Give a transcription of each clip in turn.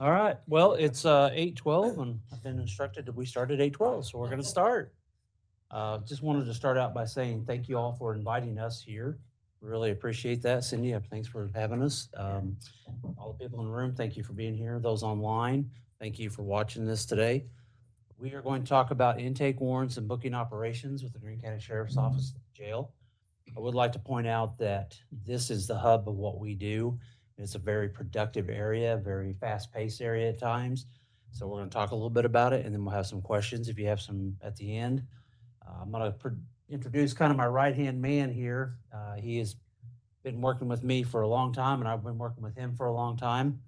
All right. Well, it's 8:12, and I've been instructed that we start at 8:12, so we're going to start. Just wanted to start out by saying thank you all for inviting us here. Really appreciate that, Cindy. Thanks for having us. All the people in the room, thank you for being here. Those online, thank you for watching this today. We are going to talk about intake warrants and booking operations with the Greene County Sheriff's Office Jail. I would like to point out that this is the hub of what we do. It's a very productive area, very fast-paced area at times. So we're going to talk a little bit about it, and then we'll have some questions if you have some at the end. I'm going to introduce kind of my right-hand man here. He has been working with me for a long time, and I've been working with him for a long time.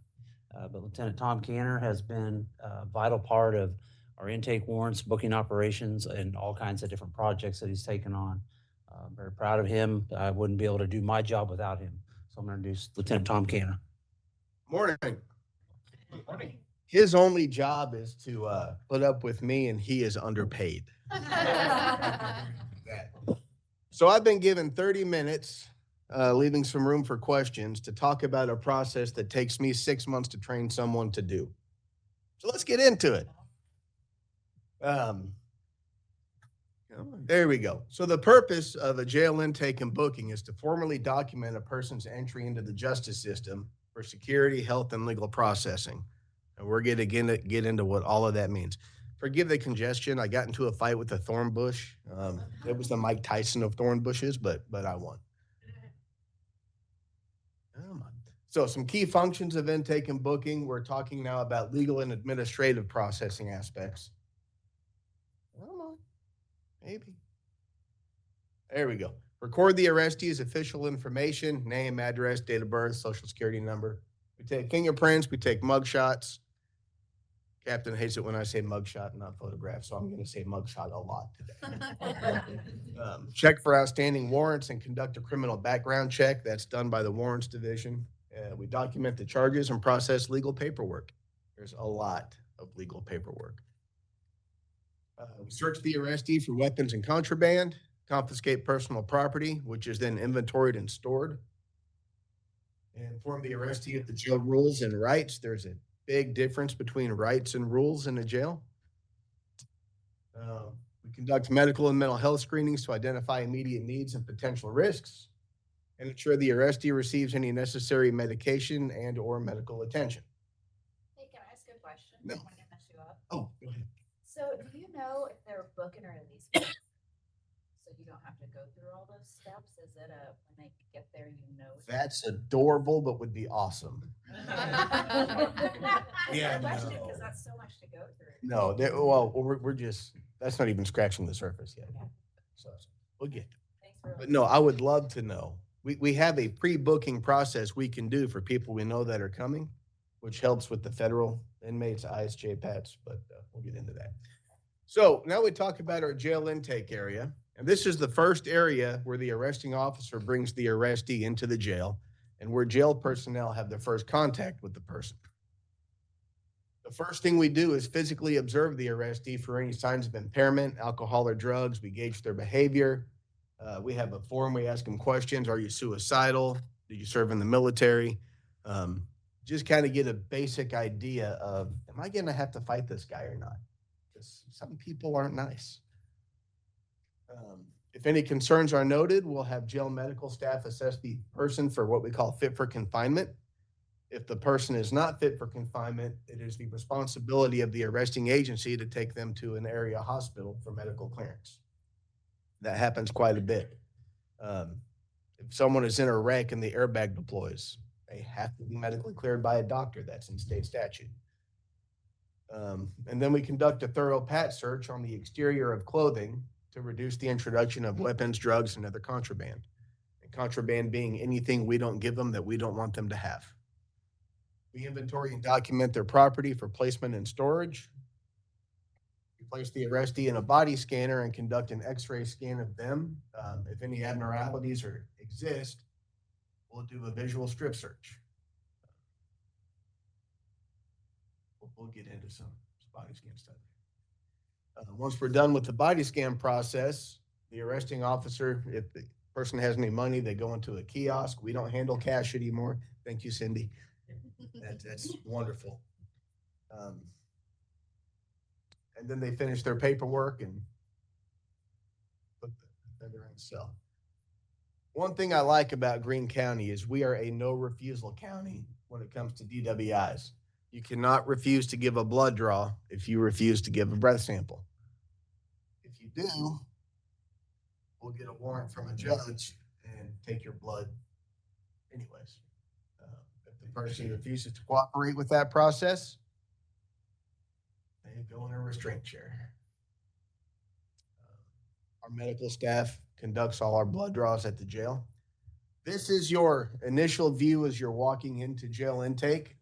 But Lieutenant Tom Canter has been a vital part of our intake warrants, booking operations, and all kinds of different projects that he's taken on. I'm very proud of him. I wouldn't be able to do my job without him. So I'm going to introduce Lieutenant Tom Canter. Morning. Morning. His only job is to put up with me, and he is underpaid. So I've been given 30 minutes, leaving some room for questions, to talk about a process that takes me 6 months to train someone to do. So let's get into it. There we go. So the purpose of a jail intake and booking is to formally document a person's entry into the justice system for security, health, and legal processing. And we're going to get into what all of that means. Forgive the congestion. I got into a fight with a thorn bush. It was the Mike Tyson of thorn bushes, but I won. So some key functions of intake and booking. We're talking now about legal and administrative processing aspects. Maybe. There we go. Record the arrestee's official information, name, address, date of birth, social security number. We take fingerprints, we take mug shots. Captain hates it when I say mugshot and not photograph, so I'm going to say mugshot a lot today. Check for outstanding warrants and conduct a criminal background check. That's done by the Warrants Division. We document the charges and process legal paperwork. There's a lot of legal paperwork. We search the arrestee for weapons and contraband, confiscate personal property, which is then inventoried and stored, and inform the arrestee of the jail rules and rights. There's a big difference between rights and rules in a jail. We conduct medical and mental health screenings to identify immediate needs and potential risks, and ensure the arrestee receives any necessary medication and or medical attention. Hey, can I ask a question? No. I want to mess you up. Oh, go ahead. So do you know if they're booking or releasing? So you don't have to go through all those steps? Is it when they get there, you know? That's adorable, but would be awesome. Yeah, question, because that's so much to go through. No, well, we're just, that's not even scratching the surface yet. Okay. So we'll get to it. Thanks for. But no, I would love to know. We have a pre-booking process we can do for people we know that are coming, which helps with the federal inmates, ISJ pets, but we'll get into that. So now we talk about our jail intake area. And this is the first area where the arresting officer brings the arrestee into the jail and where jail personnel have their first contact with the person. The first thing we do is physically observe the arrestee for any signs of impairment, alcohol or drugs. We gauge their behavior. We have a form. We ask them questions. Are you suicidal? Did you serve in the military? Just kind of get a basic idea of, am I going to have to fight this guy or not? Because some people aren't nice. If any concerns are noted, we'll have jail medical staff assess the person for what we call fit for confinement. If the person is not fit for confinement, it is the responsibility of the arresting agency to take them to an area hospital for medical clearance. That happens quite a bit. If someone is in a wreck and the airbag deploys, they have to be medically cleared by a doctor. That's in state statute. And then we conduct a thorough pat search on the exterior of clothing to reduce the introduction of weapons, drugs, and other contraband. And contraband being anything we don't give them that we don't want them to have. We inventory and document their property for placement and storage. We place the arrestee in a body scanner and conduct an x-ray scan of them. If any abnormalities exist, we'll do a visual strip search. We'll get into some body scan stuff. Once we're done with the body scan process, the arresting officer, if the person has any money, they go into a kiosk. We don't handle cash anymore. Thank you, Cindy. That's wonderful. And then they finish their paperwork and put the offender in the cell. One thing I like about Greene County is we are a no refusal county when it comes to DWIs. You cannot refuse to give a blood draw if you refuse to give a breath sample. If you do, we'll get a warrant from a judge and take your blood anyways. If the person refuses to cooperate with that process, they go in a restraint chair. Our medical staff conducts all our blood draws at the jail. This is your initial view as you're walking into jail intake.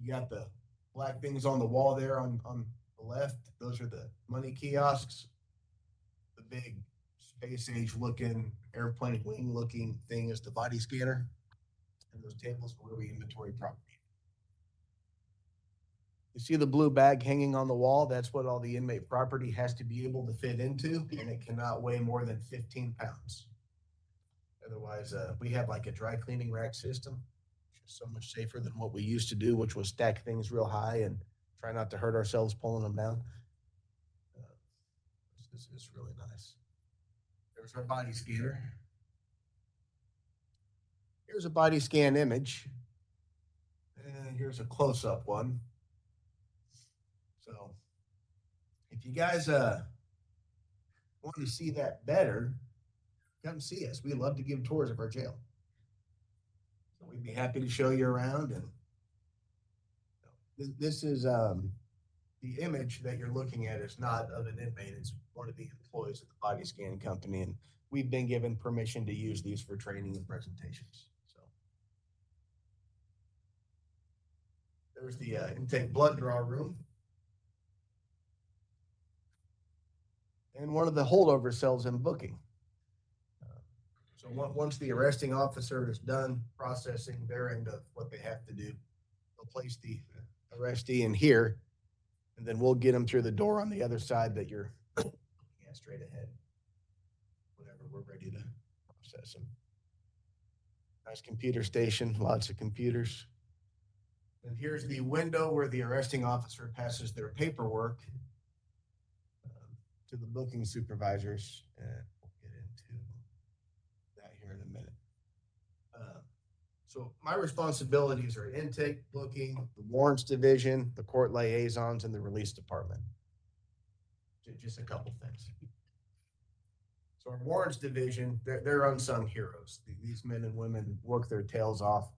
You got the black things on the wall there on the left. Those are the money kiosks. The big space age looking, airplane wing looking thing is the body scanner. And those tables where we inventory property. You see the blue bag hanging on the wall? That's what all the inmate property has to be able to fit into, and it cannot weigh more than 15 pounds. Otherwise, we have like a dry cleaning rack system, which is so much safer than what we used to do, which was stack things real high and try not to hurt ourselves pulling them down. This is really nice. There's our body scanner. Here's a body scan image. And here's a close-up one. So if you guys want to see that better, come see us. We love to give tours of our jail. So we'd be happy to show you around. And this is the image that you're looking at is not of an inmate. It's one of the employees of the body scan company. And we've been given permission to use these for training and presentations. So there's the intake blood draw room. And one of the holdover cells in booking. So once the arresting officer is done processing their end of what they have to do, they'll place the arrestee in here, and then we'll get them through the door on the other side that you're looking at straight ahead. Whenever we're ready to process them. Nice computer station, lots of computers. And here's the window where the arresting officer passes their paperwork to the booking supervisors, and we'll get into that here in a minute. So my responsibilities are intake, booking, the warrants division, the court liaisons, and the release department. Just a couple things. So our warrants division, they're unsung heroes. These men and women work their tails off.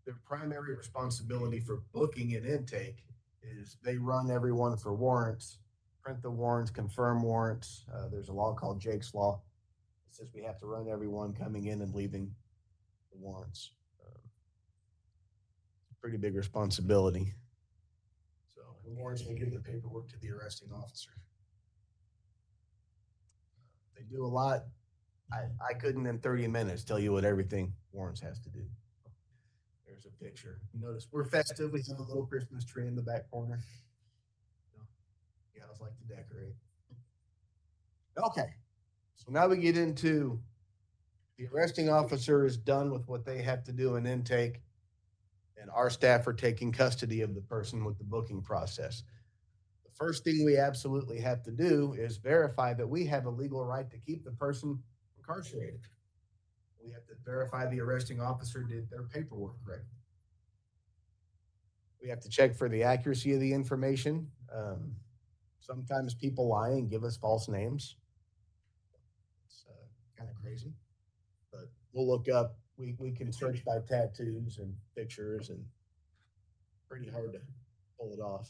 Their primary responsibility for booking and intake is they run everyone for warrants, print the warrants, confirm warrants. There's a law called Jake's Law. It says we have to run everyone coming in and leaving the warrants. Pretty big responsibility. So the warrants will give the paperwork to the arresting officer. They do a lot. I couldn't in 30 minutes tell you what everything warrants has to do. There's a picture. You notice we're festive. We have a little Christmas tree in the back corner. Gals like to decorate. Okay, so now we get into the arresting officer is done with what they have to do in intake, and our staff are taking custody of the person with the booking process. The first thing we absolutely have to do is verify that we have a legal right to keep the person incarcerated. We have to verify the arresting officer did their paperwork right. We have to check for the accuracy of the information. Sometimes people lie and give us false names. It's kind of crazy, but we'll look up. We can search by tattoos and pictures, and pretty hard to pull it off.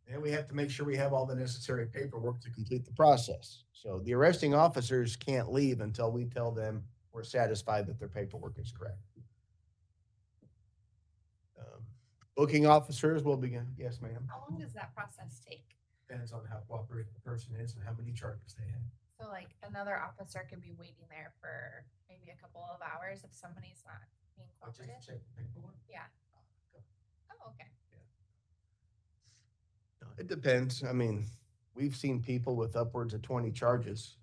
And we have to make sure we have all the necessary paperwork to complete the process. So the arresting officers can't leave until we tell them we're satisfied that their paperwork is correct. Booking officers will begin. Yes, ma'am. How long does that process take? Depends on how cooperative the person is and how many charges they have. So like another officer could be waiting there for maybe a couple of hours if somebody's not being Just cooperative? check the paperwork. Yeah. Oh, okay. It depends. I mean, we've seen people with upwards of 20 charges,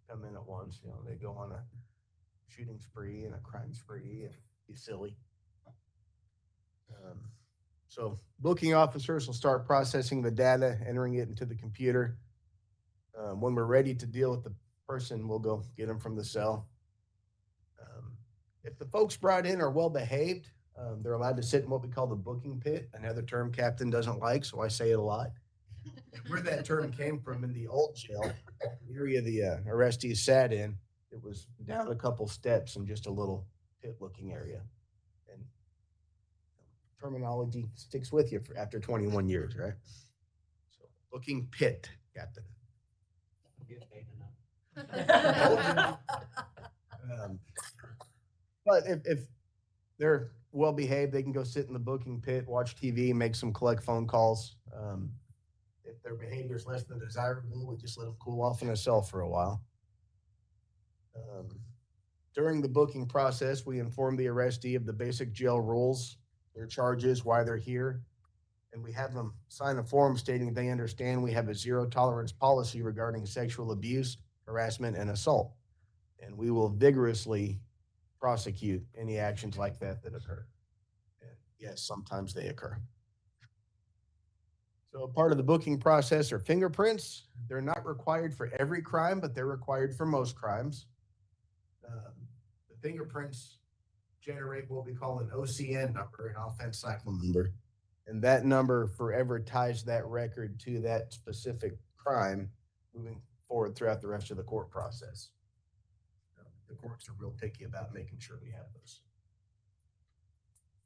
come in at once. They go on a shooting spree and a crime spree and be silly. So booking officers will start processing the data, entering it into the computer. When we're ready to deal with the person, we'll go get them from the cell. If the folks brought in are well behaved, they're allowed to sit in what we call the booking pit, another term Captain doesn't like, so I say it a lot. Where that term came from in the old jail, the area the arrestees sat in, it was down a couple steps in just a little pit-looking area. And terminology sticks with you for after 21 years, right? So, booking pit, Captain. But if they're well behaved, they can go sit in the booking pit, watch TV, make some collect phone calls. If their behavior is less than desirable, we just let them cool off in a cell for a while. During the booking process, we inform the arrestee of the basic jail rules, their charges, why they're here, and we have them sign a form stating they understand we have a zero tolerance policy regarding sexual abuse, harassment, and assault. And we will vigorously prosecute any actions like that that occur. And yes, sometimes they occur. So part of the booking process are fingerprints. They're not required for every crime, but they're required for most crimes. The fingerprints generate what we call an OCN number, an offense cycle number. And that number forever ties that record to that specific crime moving forward throughout the rest of the court process. The courts are real picky about making sure we have those.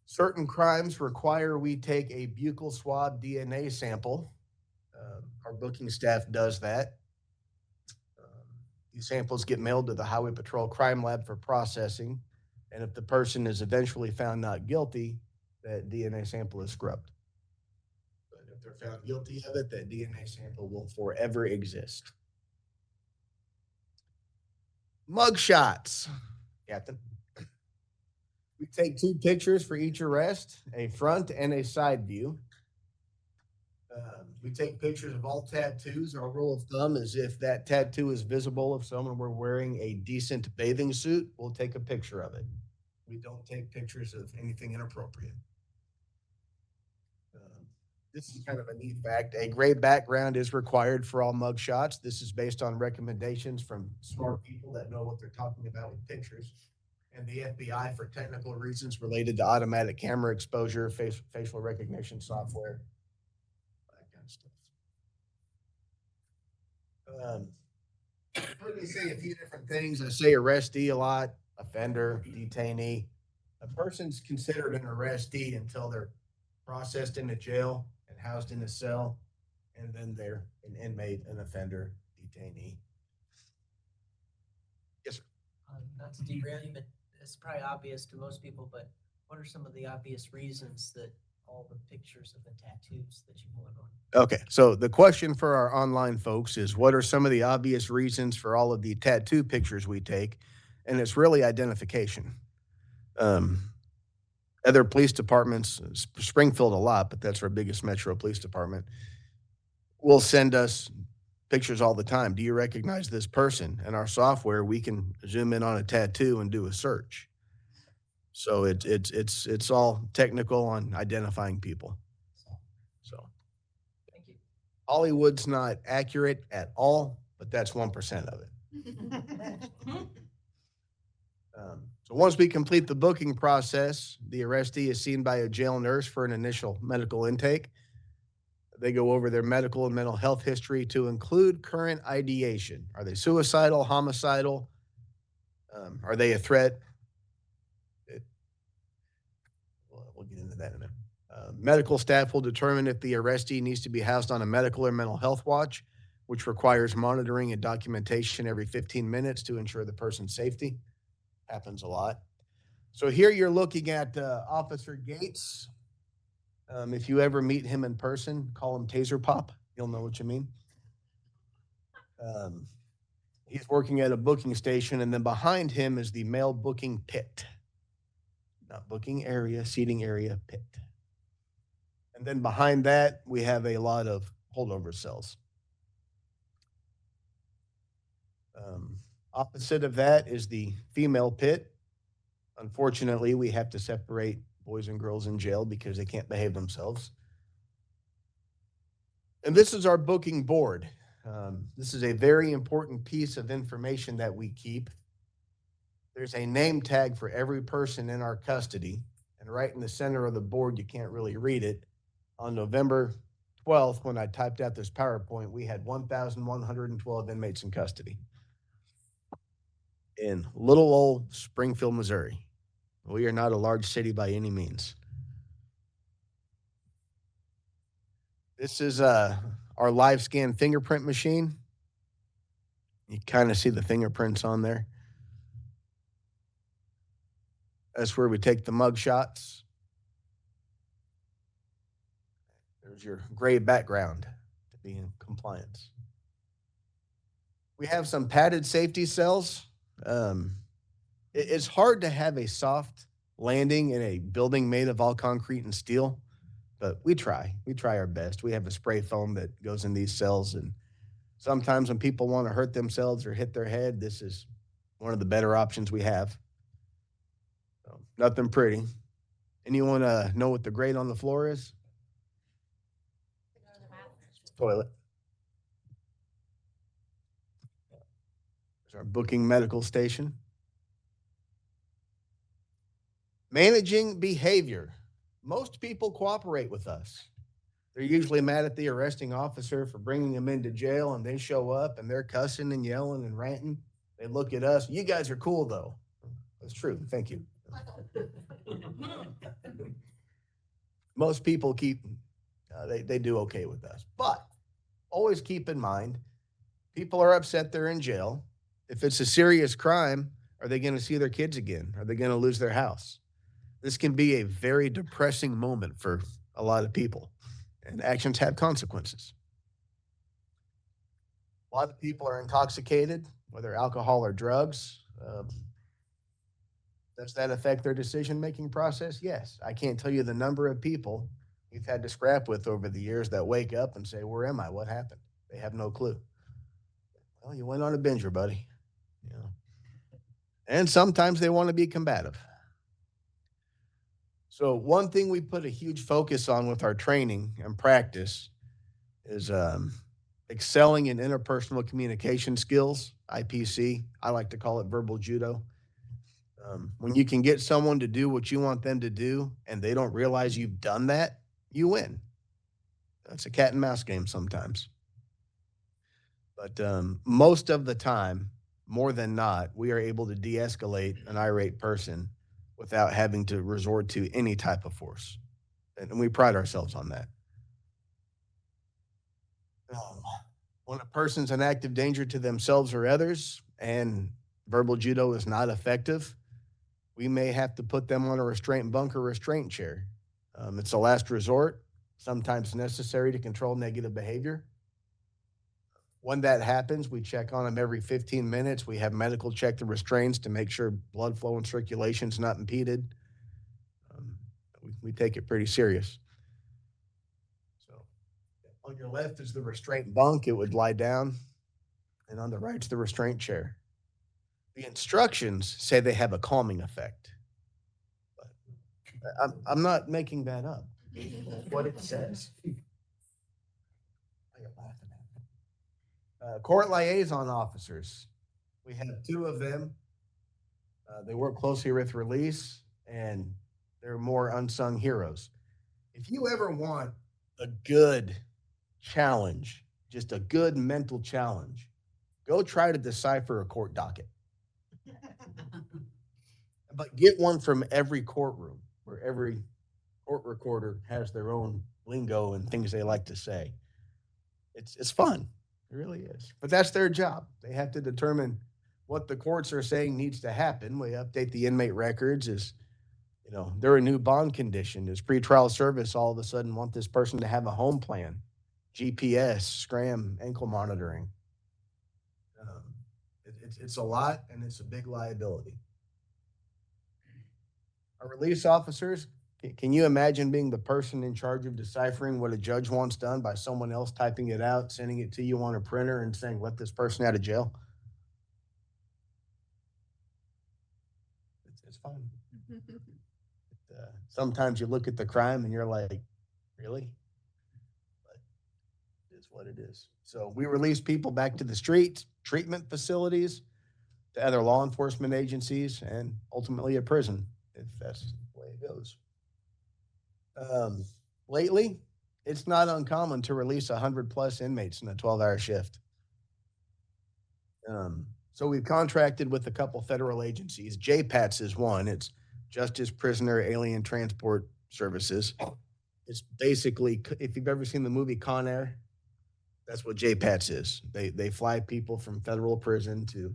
Certain crimes require we take a buccal swab DNA sample. Our booking staff does that. These samples get mailed to the Highway Patrol Crime Lab for processing. And if the person is eventually found not guilty, that DNA sample is scrubbed. But if they're found guilty of it, that DNA sample will forever exist. Mug shots, Captain. We take 2 pictures for each arrest, a front and a side view. We take pictures of all tattoos. Our rule of thumb is if that tattoo is visible, if someone were wearing a decent bathing suit, we'll take a picture of it. We don't take pictures of anything inappropriate. This is kind of a neat fact. A gray background is required for all mug shots. This is based on recommendations from smart people that know what they're talking about with pictures. And the FBI for technical reasons related to automatic camera exposure, facial recognition software, that kind of stuff. I've heard me say a few different things. I say arrestee a lot, offender, detainee. A person's considered an arrestee until they're processed into jail and housed in a cell, and then they're an inmate, an offender, detainee. Yes, sir. Not to derail you, but it's probably obvious to most people, but what are some of the obvious reasons that all the pictures of the tattoos that you want on? Okay, so the question for our online folks is, what are some of the obvious reasons for all of the tattoo pictures we take? And it's really identification. Other police departments, Springfield a lot, but that's our biggest metro police department, will send us pictures all the time. Do you recognize this person? And our software, we can zoom in on a tattoo and do a search. So it's all technical on identifying people. So Thank you. Hollywood's not accurate at all, but that's 1% of it. So once we complete the booking process, the arrestee is seen by a jail nurse for an initial medical intake. They go over their medical and mental health history to include current ideation. Are they suicidal, homicidal? Are they a threat? We'll get into that in a minute. Medical staff will determine if the arrestee needs to be housed on a medical or mental health watch, which requires monitoring and documentation every 15 minutes to ensure the person's safety. Happens a lot. So here you're looking at Officer Gates. If you ever meet him in person, call him Taser Pop. You'll know what you mean. He's working at a booking station, and then behind him is the male booking pit. Not booking area, seating area, pit. And then behind that, we have a lot of holdover cells. Opposite of that is the female pit. Unfortunately, we have to separate boys and girls in jail because they can't behave themselves. And this is our booking board. This is a very important piece of information that we keep. There's a name tag for every person in our custody. And right in the center of the board, you can't really read it. On November 12th, when I typed out this PowerPoint, we had 1,112 inmates in custody in little old Springfield, Missouri. We are not a large city by any means. This is our live scan fingerprint machine. You kind of see the fingerprints on there. That's where we take the mug shots. There's your gray background to be in compliance. We have some padded safety cells. It's hard to have a soft landing in a building made of all concrete and steel, but we try. We try our best. We have a spray foam that goes in these cells, and sometimes when people want to hurt themselves or hit their head, this is one of the better options we have. So, nothing pretty. Anyone know what the grate on the floor is? Toilet. There's our booking medical station. Managing behavior. Most people cooperate with us. They're usually mad at the arresting officer for bringing them into jail, and they show up and they're cussing and yelling and ranting. They look at us. You guys are cool, though. That's true. Thank you. Most people they do okay with us. But always keep in mind, people are upset they're in jail. If it's a serious crime, are they going to see their kids again? Are they going to lose their house? This can be a very depressing moment for a lot of people, and actions have consequences. A lot of people are intoxicated, whether alcohol or drugs. Does that affect their decision-making process? Yes. I can't tell you the number of people we've had to scrap with over the years that wake up and say, where am I? What happened? They have no clue. Well, you went on a binger, buddy. You know. And sometimes they want to be combative. So one thing we put a huge focus on with our training and practice is excelling in interpersonal communication skills, IPC. I like to call it verbal judo. When you can get someone to do what you want them to do and they don't realize you've done that, you win. That's a cat and mouse game sometimes. But most of the time, more than not, we are able to de-escalate an irate person without having to resort to any type of force. And we pride ourselves on that. When a person's an active danger to themselves or others and verbal judo is not effective, we may have to put them on a restraint bunk or restraint chair. It's a last resort, sometimes necessary to control negative behavior. When that happens, we check on them every 15 minutes. We have medical check the restraints to make sure blood flow and circulation is not impeded. We take it pretty serious. So on your left is the restraint bunk. It would lie down. And on the right's the restraint chair. The instructions say they have a calming effect. But I'm not making that up. What it says. Court liaison officers. We have 2 of them. They work closely with release, and they're more unsung heroes. If you ever want a good challenge, just a good mental challenge, go try to decipher a court docket. But get one from every courtroom, where every court recorder has their own lingo and things they like to say. It's fun. It really is. But that's their job. They have to determine what the courts are saying needs to happen. We update the inmate records as, they're a new bond condition. As pretrial service all of a sudden want this person to have a home plan, GPS, scram, ankle monitoring. It's a lot, and it's a big liability. Our release officers, can you imagine being the person in charge of deciphering what a judge wants done by someone else typing it out, sending it to you on a printer and saying, let this person out of jail? It's fun. Sometimes you look at the crime and you're like, really? But it's what it is. So we release people back to the streets, treatment facilities, to other law enforcement agencies, and ultimately a prison, if that's the way it goes. Lately, it's not uncommon to release 100+ inmates in a 12-hour shift. So we've contracted with a couple federal agencies. JPATS is one. It's Justice Prisoner Alien Transport Services. It's basically, if you've ever seen the movie Con Air, that's what JPATS is. They fly people from federal prison to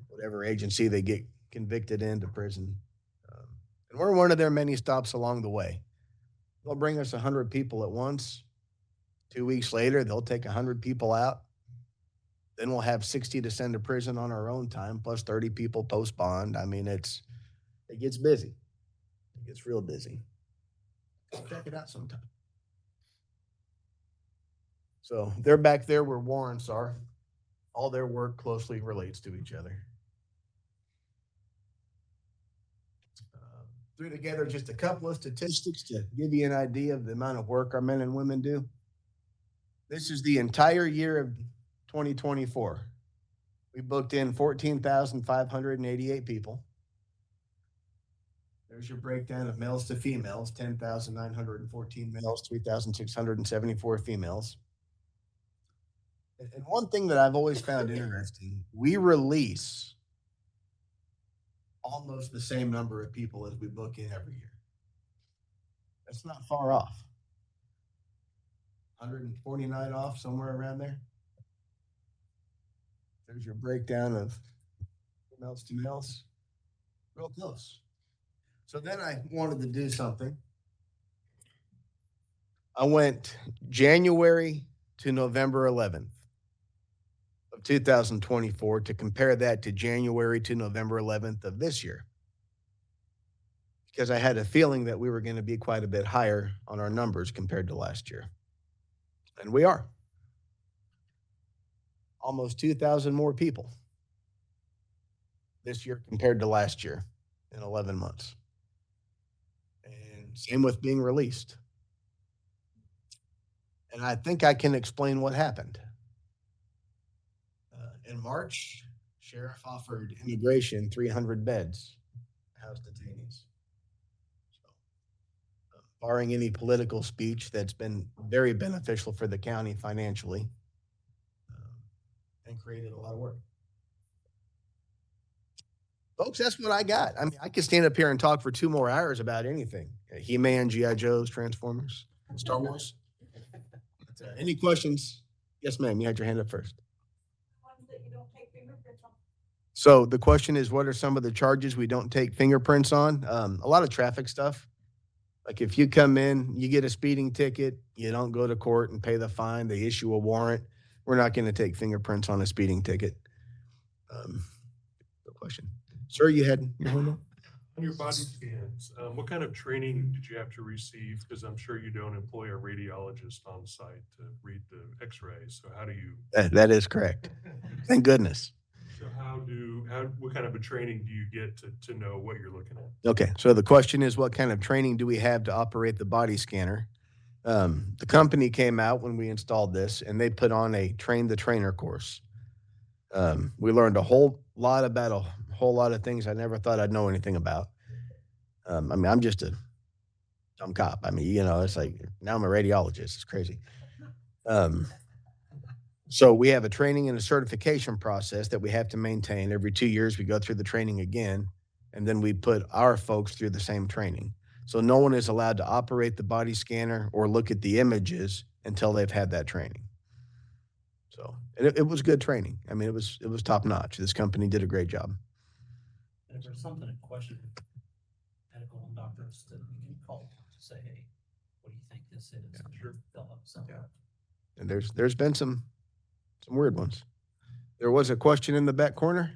whatever agency they get convicted into prison. And we're one of their many stops along the way. They'll bring us 100 people at once. 2 weeks later, they'll take 100 people out. Then we'll have 60 to send to prison on our own time, plus 30 people post bond. I mean, it gets busy. It gets real busy. Check it out sometime. So they're back there where warrants are. All their work closely relates to each other. Threw together just a couple of statistics to give you an idea of the amount of work our men and women do. This is the entire year of 2024. We booked in 14,588 people. There's your breakdown of males to females, 10,914 males, 3,674 females. And one thing that I've always found interesting, we release almost the same number of people as we book in every year. That's not far off. 149 off, somewhere around there. There's your breakdown of females to males. Real close. So then I wanted to do something. I went January to November 11th of 2024 to compare that to January to November 11th of this year. Because I had a feeling that we were going to be quite a bit higher on our numbers compared to last year. And we are. Almost 2,000 more people this year compared to last year in 11 months. And same with being released. And I think I can explain what happened. In March, sheriff offered immigration 300 beds, house detainees. So, barring any political speech that's been very beneficial for the county financially, and created a lot of work. Folks, that's what I got. I mean, I could stand up here and talk for 2 more hours about anything. He-Man, G.I. Joes, Transformers, Star Wars. But, any questions? Yes, ma'am. You had your hand up first. So the question is, what are some of the charges we don't take fingerprints on? A lot of traffic stuff. Like if you come in, you get a speeding ticket, you don't go to court and pay the fine, they issue a warrant. We're not going to take fingerprints on a speeding ticket. The question. Sir, you had your hand up? On your body scans, what kind of training did you have to receive? Because I'm sure you don't employ a radiologist on site to read the x-rays. So how do you? That is correct. Thank goodness. So what kind of a training do you get to know what you're looking at? Okay. So the question is, what kind of training do we have to operate the body scanner? The company came out when we installed this and they put on a train the trainer course. We learned a whole lot about a whole lot of things I never thought I'd know anything about. I mean, I'm just a dumb cop. I mean, it's like now I'm a radiologist. It's crazy. So we have a training and a certification process that we have to maintain. Every 2 years, we go through the training again, and then we put our folks through the same training. So no one is allowed to operate the body scanner or look at the images until they've had that training. So it was good training. I mean, it was top notch. This company did a great job. And if there's something in question, medical and doctors that we can call to say, hey, what do you think this is? Sure. They'll help us out. And there's been some weird ones. There was a question in the back corner.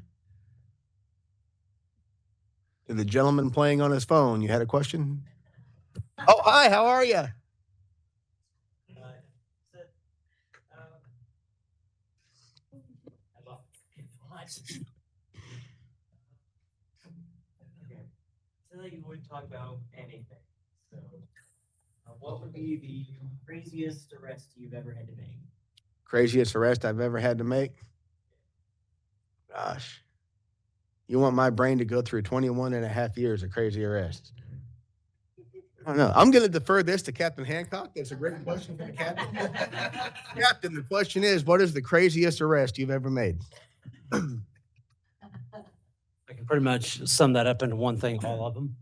To the gentleman playing on his phone, you had a question? Oh, hi, how are you? tell you would talk about anything. So, what would be the craziest arrest you've ever had to make? Craziest arrest I've ever had to make? Gosh. You want my brain to go through 21 and a half years of crazy arrests? I don't know. I'm going to defer this to Captain Hancock. That's a great question for the captain. Captain, the question is, what is the craziest arrest you've ever made? I can pretty much sum that up into one thing, all of them.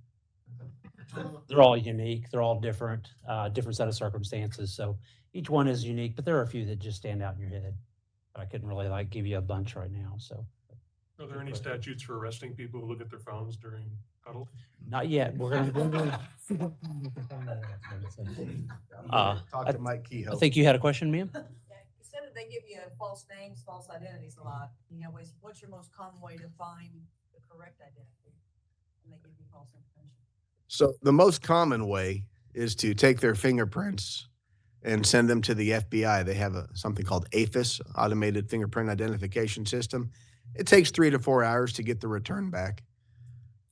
They're all unique. They're all different, different set of circumstances. So each one is unique, but there are a few that just stand out in your head. But I couldn't really like give you a bunch right now. So Are there any statutes for arresting people who look at their phones during huddle? not yet. We're gonna. Talk to Mike Kehoe. I think you had a question, ma'am? Yeah, you said that they give you false names, false identities a lot. You know, what's your most common way to find the correct identity? And they give you false information. So the most common way is to take their fingerprints and send them to the FBI. They have something called AFIS, Automated Fingerprint Identification System. It takes 3 to 4 hours to get the return back.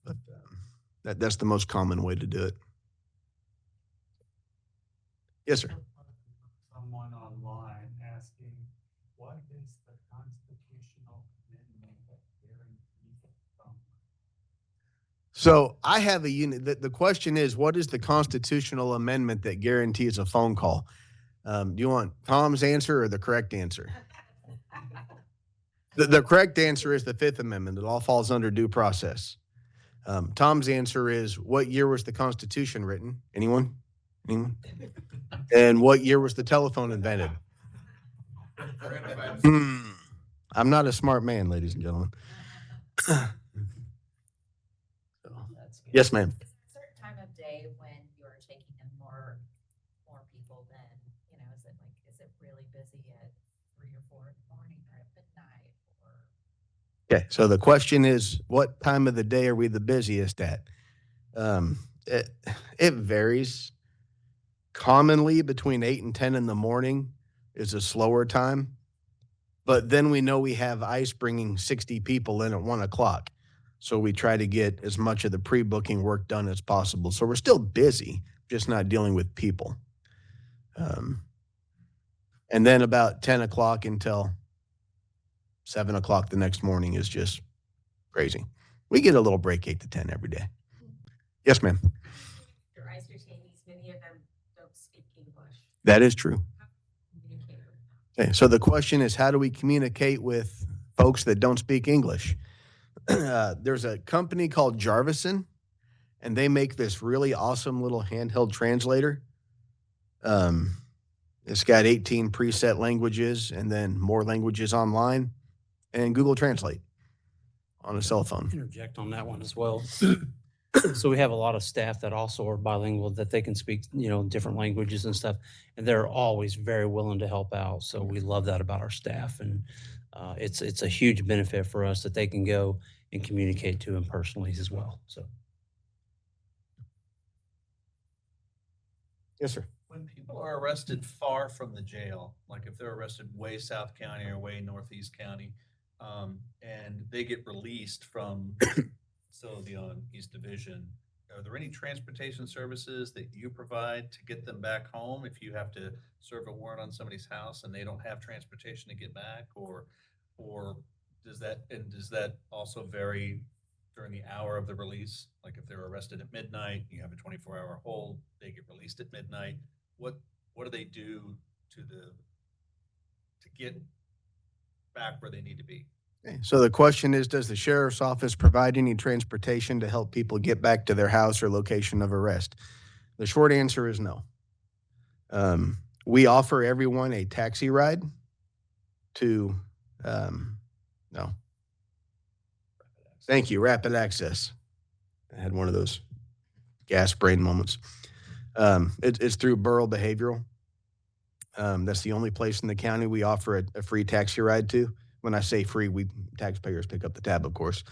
But that's the most common way to do it. Yes, sir. Someone online asking, what is the constitutional amendment that guarantees the phone? So I have a unit. The question is, what is the constitutional amendment that guarantees a phone call? Do you want Tom's answer or the correct answer? The correct answer is the Fifth Amendment. It all falls under due process. Tom's answer is, what year was the Constitution written? Anyone? Anyone? And what year was the telephone invented? I'm not a smart man, ladies and gentlemen. Yes, ma'am. Is there a certain time of day when you're taking in more people than, you know, is it really busy at 3 or 4 in the morning or at midnight or? Okay, so the question is, what time of the day are we the busiest at? It varies. Commonly between 8 and 10 in the morning is a slower time, but then we know we have ICE bringing 60 people in at 1 o'clock. So we try to get as much of the pre-booking work done as possible. So we're still busy, just not dealing with people. And then about 10 o'clock until 7 o'clock the next morning is just crazy. We get a little break 8 to 10 every day. Yes, ma'am. Your ICE detainees, many of them don't speak English. That is true. Communicate with them. Okay, so the question is, how do we communicate with folks that don't speak English? There's a company called Jarvison, and they make this really awesome little handheld translator. It's got 18 preset languages and then more languages online, and Google Translate on a cell phone. Interject on that one as well. So we have a lot of staff that also are bilingual, that they can speak, you know, different languages and stuff, and they're always very willing to help out. So we love that about our staff, and it's a huge benefit for us that they can go and communicate to them personally as well. So Yes, sir. When people are arrested far from the jail, like if they're arrested way South County or way Northeast County, and they get released from facility on East Division, are there any transportation services that you provide to get them back home if you have to serve a warrant on somebody's house and they don't have transportation to get back, or does that also vary during the hour of the release? Like if they're arrested at midnight, you have a 24-hour hold, they get released at midnight. What do they do to get back where they need to be? Okay, so the question is, does the sheriff's office provide any transportation to help people get back to their house or location of arrest? The short answer is no. We offer everyone a taxi ride to, no. Thank you, Rapid Access. I had one of those gas brain moments. It's through Burrell Behavioral. That's the only place in the county we offer a free taxi ride to. When I say free, we taxpayers pick up the tab, of course.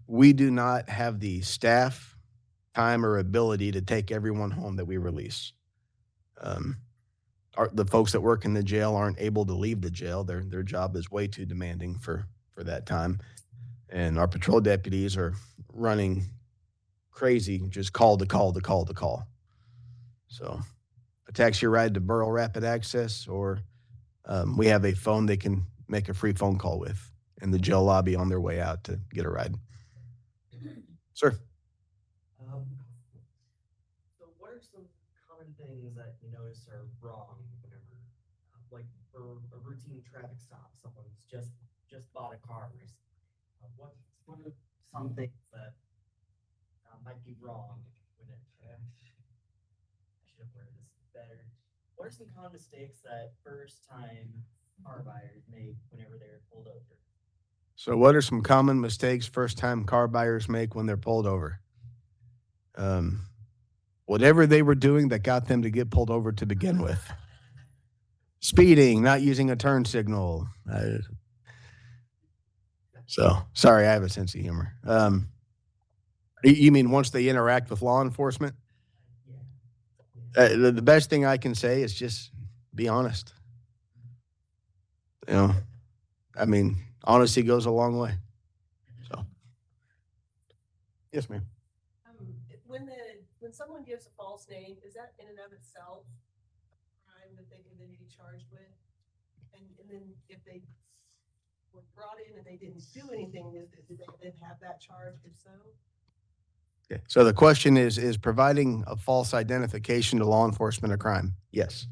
We do not have the staff, time, or ability to take everyone home that we release. The folks that work in the jail aren't able to leave the jail. Their job is way too demanding for that time. And our patrol deputies are running crazy, just call to call to call to call. So a taxi ride to Burl Rapid Access, or we have a phone they can make a free phone call with in the jail lobby on their way out to get a ride. Sir? So what are some common things that you notice are wrong whenever, like for a routine traffic stop, someone's just bought a car recently? What are some things that might be wrong when it, I should have worded this better. What are some common mistakes that first time car buyers make whenever they're pulled over? So what are some common mistakes first-time car buyers make when they're pulled over? Whatever they were doing that got them to get pulled over to begin with. Speeding, not using a turn signal. So, sorry, I have a sense of humor. You mean once they interact with law enforcement? The best thing I can say is just be honest. You know, I mean, honesty goes a long way. So, yes, ma'am. When someone gives a false name, is that in and of itself a crime that they can then be charged with? And then if they were brought in and they didn't do anything, do they then have that charge if so? Okay. So the question is providing a false identification to law enforcement a crime? Yes.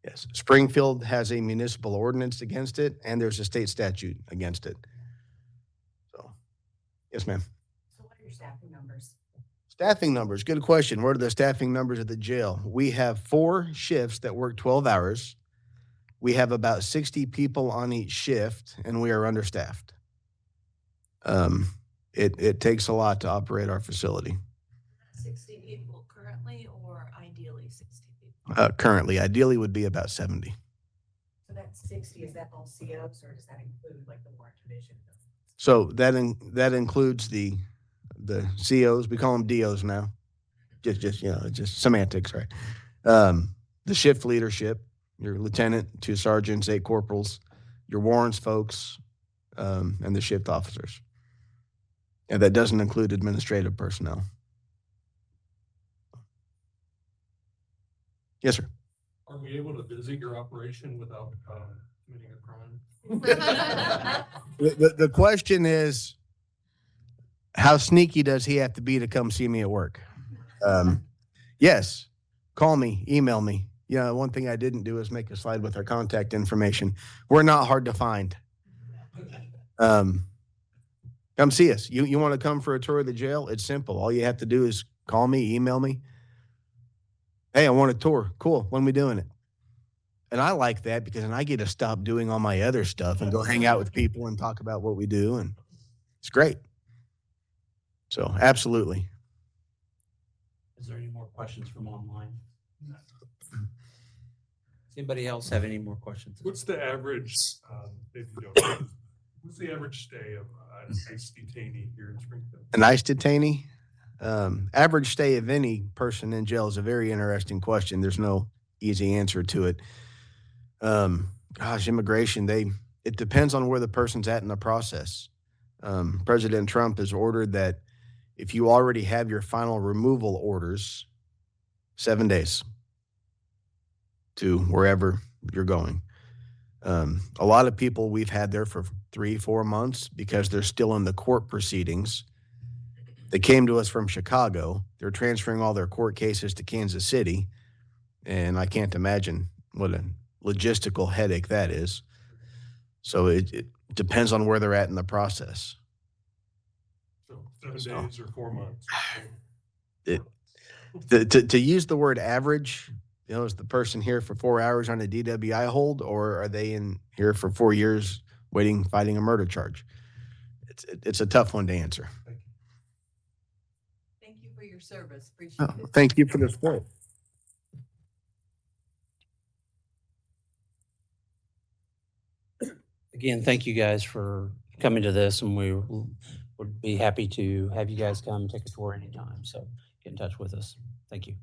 Yes. Springfield has a municipal ordinance against it, and there's a state statute against it. So, yes, ma'am. So what are your staffing numbers? Staffing numbers, good question. What are the staffing numbers at the jail? We have 4 shifts that work 12 hours. We have about 60 people on each shift, and we are understaffed. It takes a lot to operate our facility. 60 people currently, or ideally 60 people? Currently, ideally would be about 70. So that's 60, is that all COs or does that include like the warrant division? So that includes the COs. We call them DOs now. Just semantics, right? The shift leadership, your lieutenant, 2 sergeants, 8 corporals, your warrants folks, and the shift officers. And that doesn't include administrative personnel. Yes, sir. Are we able to visit your operation without committing a crime? The question is, how sneaky does he have to be to come see me at work? Yes, call me, email me. Yeah, one thing I didn't do is make a slide with our contact information. We're not hard to find. Come see us. You want to come for a tour of the jail? It's simple. All you have to do is call me, email me. Hey, I want a tour. Cool. When are we doing it? And I like that because then I get to stop doing all my other stuff and go hang out with people and talk about what we do. And it's great. So absolutely. Is there any more questions from online? Does anybody else have any more questions? What's the average, if you don't know, what's the average stay of an ICE detainee here in Springfield? An ICE detainee? Average stay of any person in jail is a very interesting question. There's no easy answer to it. Immigration, it depends on where the person's at in the process. President Trump has ordered that if you already have your final removal orders, 7 days to wherever you're going. A lot of people we've had there for 3-4 months because they're still in the court proceedings. They came to us from Chicago. They're transferring all their court cases to Kansas City. And I can't imagine what a logistical headache that is. So it depends on where they're at in the process. So 7 days or 4 months? To use the word average, is the person here for 4 hours on a DWI hold, or are they in here for 4 years fighting a murder charge? It's a tough one to answer. Thank you for your service. Appreciate it. Thank you for the support. Again, thank you guys for coming to this, and we would be happy to have you guys come take a tour anytime. So get in touch with us. Thank you.